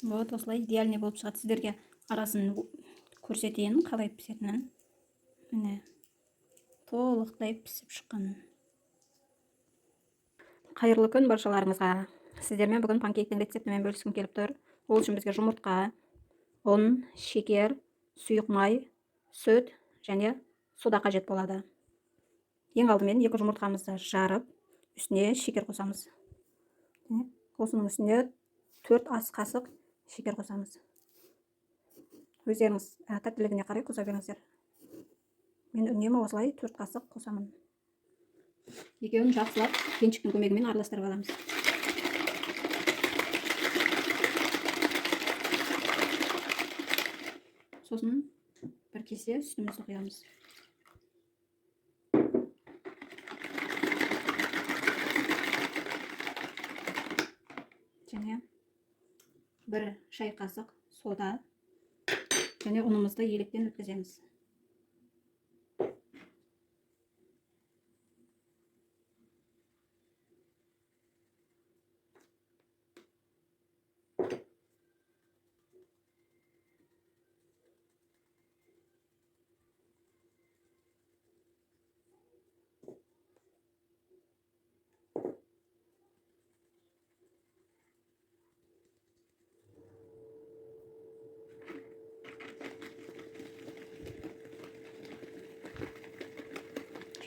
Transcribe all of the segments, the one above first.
Вот осылай идеальный болып шығады. Сіздерге арасын көрсетейін, қалай пісетінін. Міне, толықтай пісіп шыққан. Қайырлы күн баршаларыңызға. Сіздермен бүгін панкейктің рецептімен бөліскім келіп тұр. Ол үшін бізге жұмыртқа, ұн, шекер, сұйық май, сүт және сода қажет болады. Ең алдымен 2 жұмыртқамызды жарып, үстіне шекер қосамыз. Осының үстіне 4 ас қасық шекер қосамыз. Өздеріңіз тәттілігіне қарай қоса беріңіздер. Мен үнемі осылай 4 қасық қосамын. Екеуін жақсылап пеншіктің көмегімен араластырып аламыз. Сосын бір кесе сүтімізді құямыз. Және 1 шай қасық сода және ұнымызды електен өткіземіз.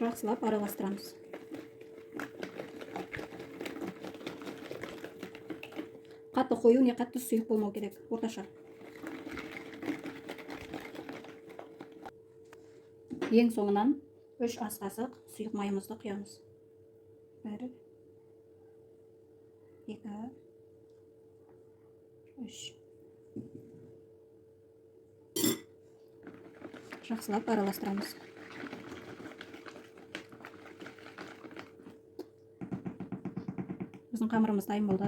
Жақсылап араластырамыз. Қатты қою не қатты сұйық болмау керек, орташа. Ең соңынан 3 ас қасық сұйық майымызды құямыз. 1, 2, 3. Жақсылап араластырамыз. Біздің қамырымыз дайын болды.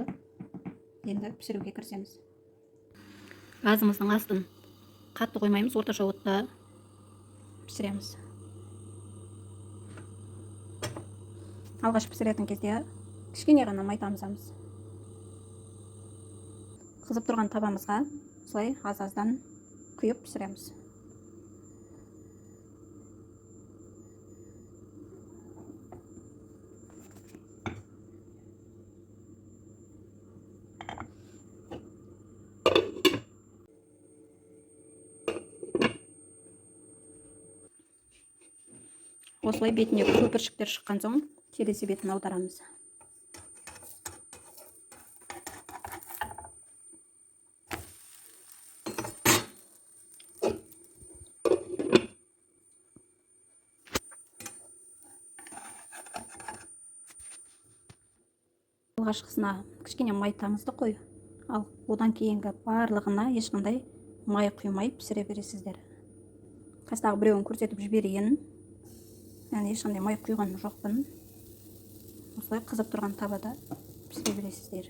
Енді пісіруге кірісеміз. Газымыздың астын қатты қоймаймыз, орташа отта пісіреміз. Алғаш пісіретін кезде кішкене ғана май тамызамыз. Қызып тұрған табамызға солай аз-аздан құйып пісіреміз. Осылай бетіне көпіршіктер шыққан соң келесі бетін аударамыз. Алғашқысына кішкене май тамызды қой, ал одан кейінгі барлығына ешқандай май құймай пісіре бересіздер. Қастағы біреуін көрсетіп жіберейін. Мен ешқандай май құйған жоқпын. Осылай қызып тұрған табада пісіре бересіздер.